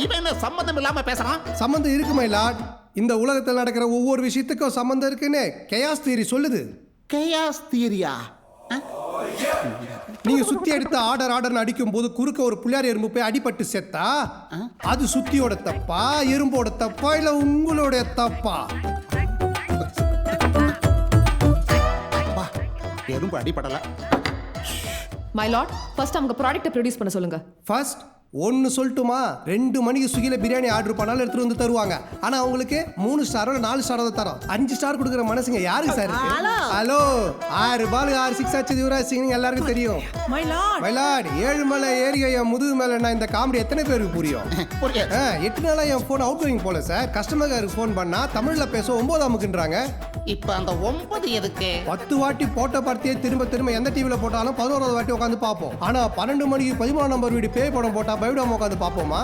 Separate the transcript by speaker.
Speaker 1: இவன் என்ன சம்மந்தம் இல்லாம பேசுறான்?
Speaker 2: சம்மந்தம் இருக்கு மை லார்ட். இந்த உலகத்தில் நடக்கிற ஒவ்வொரு விஷயத்துக்கும் சம்மந்தம் இருக்குன்னு கெயாஸ் தியரி சொல்லுது.
Speaker 1: கேயாஸ் தியரியா?
Speaker 2: நீங்க சுத்தி எடுத்து ஆர்டர்னு அடிக்கும் போது குறுக்க ஒரு புள்ளியார் எறும்பு போய் அடிபட்டு செத்தா அது சுத்தியோட தப்பா, எறும்போட தப்பா, இல்ல உங்களோட தப்பா?
Speaker 1: எறும்பு அடிபடல.
Speaker 3: மை லார்ட், ஃபர்ஸ்ட் அவங்க ப்ராடக்ட்டை ப்ரொடியூஸ் பண்ண சொல்லுங்க.
Speaker 2: ஃபர்ஸ்ட் ஒன்று சொல்லட்டுமா, 2 மணிக்கு ஸ்விக்கியில் பிரியாணி ஆர்டர் பண்ணாலும் எடுத்துட்டு வந்து தருவாங்க. ஆனால் அவங்களுக்கு 3 ஸ்டாரோ 4 ஸ்டாரோ தான் தரோம். 5 ஸ்டார் கொடுக்குற மனசுங்க யாருக்கு சார் இருக்கு? ஹலோ, 6 பால் 6 6 ஆச்சு யுவராஜ் சிங் எல்லாருக்கும் தெரியும்.
Speaker 4: மை லார்ட்
Speaker 2: 7 மலை ஏறி என் முதுகு மேலே நான் இந்த காமெடி எத்தனை பேருக்கு புரியும்? 8 நாளாக என் ஃபோன் அவுட் கோயிங் போல சார். கஸ்டமர் கேருக்கு ஃபோன் பண்ணால் தமிழில் பேச 9 அமுக்குன்றாங்க.
Speaker 1: இப்ப அந்த 9 எதுக்கு?
Speaker 2: 10 வாட்டி போட்ட பார்த்தியே திரும்ப எந்த டிவியில் போட்டாலும் 11வது வாட்டி உட்காந்து பார்ப்போம். ஆனால் 12 மணிக்கு 13 நம்பர் வீடு பேய் படம் போட்டால் பயவிடாம உட்காந்து பார்ப்போமா?